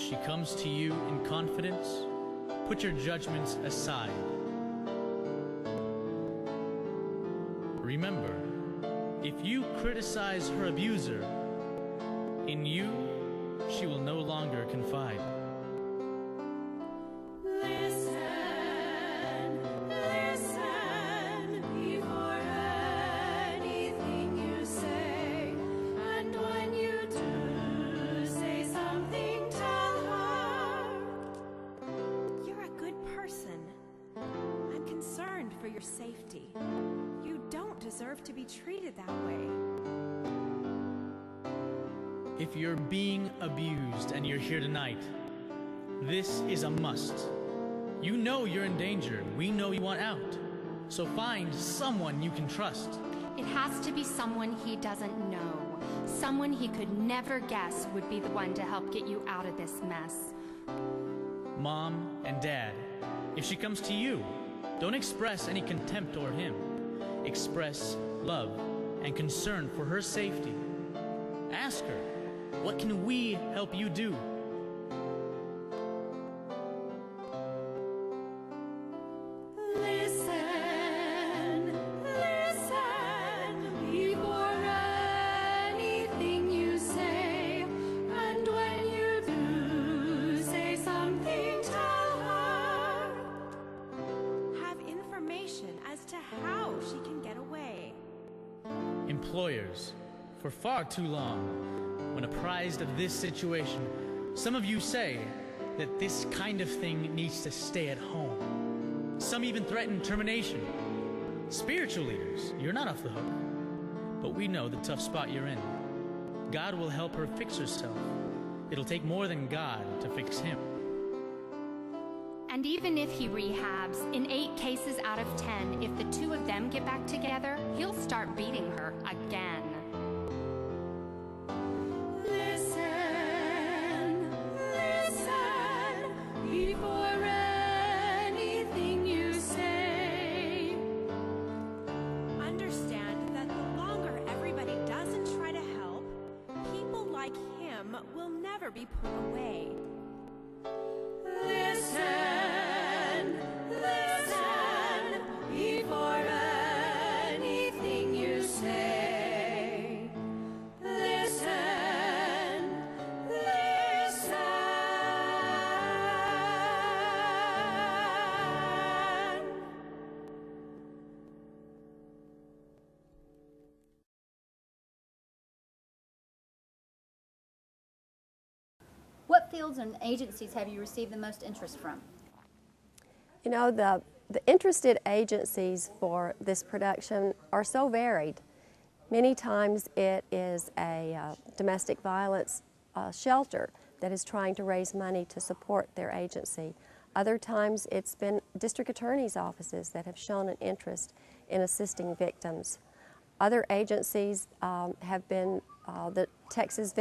she comes to you in confidence, put your judgments aside. Remember, if you criticize her abuser, in you she will no longer confide. For your safety. You don't deserve to be treated that way. If you're being abused and you're here tonight, this is a must. You know you're in danger. We know you want out. So find someone you can trust. It has to be someone he doesn't know. Someone he could never guess would be the one to help get you out of this mess. Mom and Dad, if she comes to you, don't express any contempt toward him. Express love and concern for her safety. Ask her, what can we help you do? Listen before anything you say. And when you do say something, tell her. Have information as to how she can get away. Employers, for far too long, when apprised of this situation, some of you say that this kind of thing needs to stay at home. Some even threaten termination. Spiritual leaders, you're not off the hook, but we know the tough spot you're in. God will help her fix herself. It'll take more than God to fix him. And even if he rehabs, in 8 cases out of 10, if the two of them get back together, he'll start beating her again. Listen before anything you say. Understand that the longer everybody doesn't try to help, people like him will never be put away. Listen before anything you say. Listen. What fields and agencies have you received the most interest from? You know, the interested agencies for this production are so varied. Many times it is a domestic violence shelter that is trying to raise money to support their agency. Other times it's been district attorney's offices that have shown an interest in assisting victims. Other agencies have been the Texas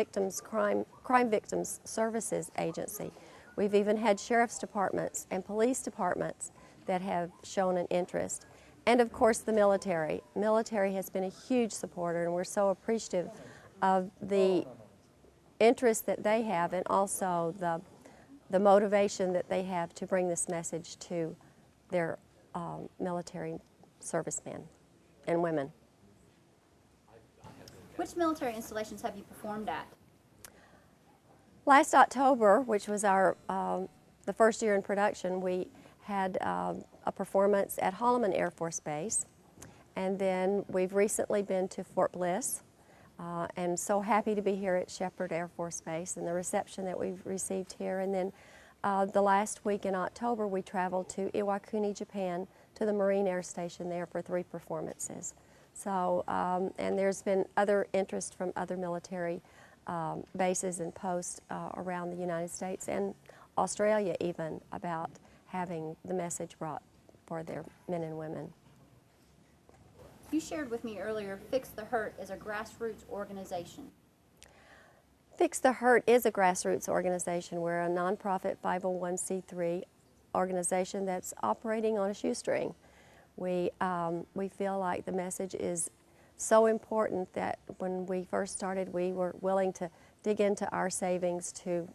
Crime Victims Services Agency. We've even had sheriff's departments and police departments that have shown an interest. And of course the military. Military has been a huge supporter, and we're so appreciative of the interest that they have, and also the motivation that they have to bring this message to their military servicemen and women. Which military installations have you performed at? Last October, which was our the first year in production, we had a performance at Holloman Air Force Base, and then we've recently been to Fort Bliss, and so happy to be here at Shepherd Air Force Base and the reception that we've received here. And then the last week in October, we traveled to Iwakuni, Japan, to the Marine Air Station there for 3 performances. So, and there's been other interest from other military bases and posts around the United States and Australia even about having the message brought for their men and women. You shared with me earlier, Fix the Hurt is a grassroots organization. Fix the Hurt is a grassroots organization. We're a nonprofit 501c3 organization that's operating on a shoestring. We feel like the message is so important that when we first started, we were willing to dig into our savings to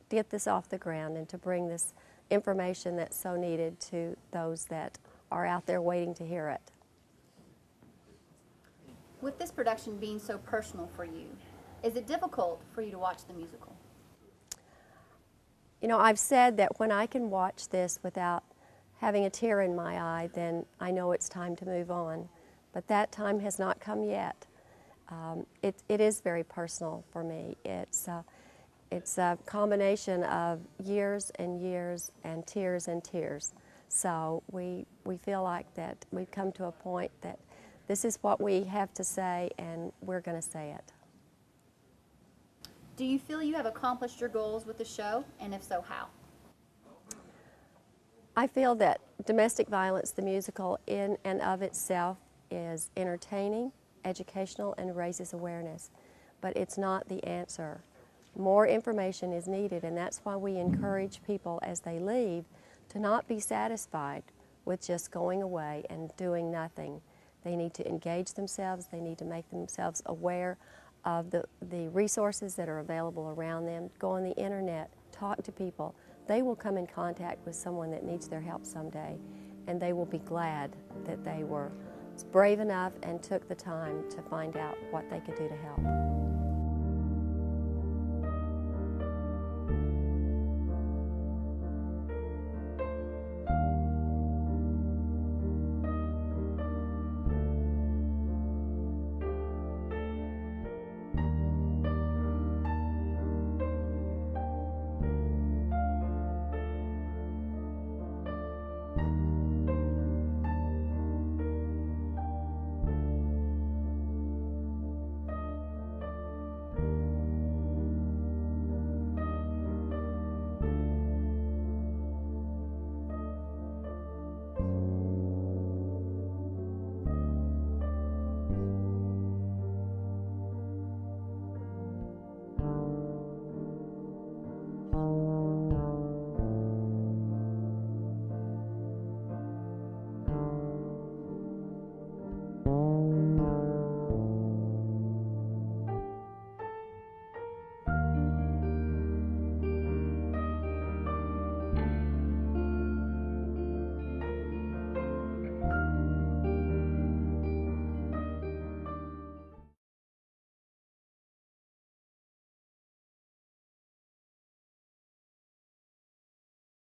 get this off the ground and to bring this information that's so needed to those that are out there waiting to hear it. With this production being so personal for you, is it difficult for you to watch the musical? You know, I've said that when I can watch this without having a tear in my eye, then I know it's time to move on. But that time has not come yet. It is very personal for me. It's a combination of years and years and tears. So we feel like that we've come to a point that this is what we have to say, and we're going to say it. Do you feel you have accomplished your goals with the show, and if so, how? I feel that Domestic Violence, the musical, in and of itself is entertaining, educational, and raises awareness. But it's not the answer. More information is needed, and that's why we encourage people as they leave to not be satisfied with just going away and doing nothing. They need to engage themselves. They need to make themselves aware of the resources that are available around them. Go on the internet, talk to people. They will come in contact with someone that needs their help someday, and they will be glad that they were brave enough and took the time to find out what they could do to help.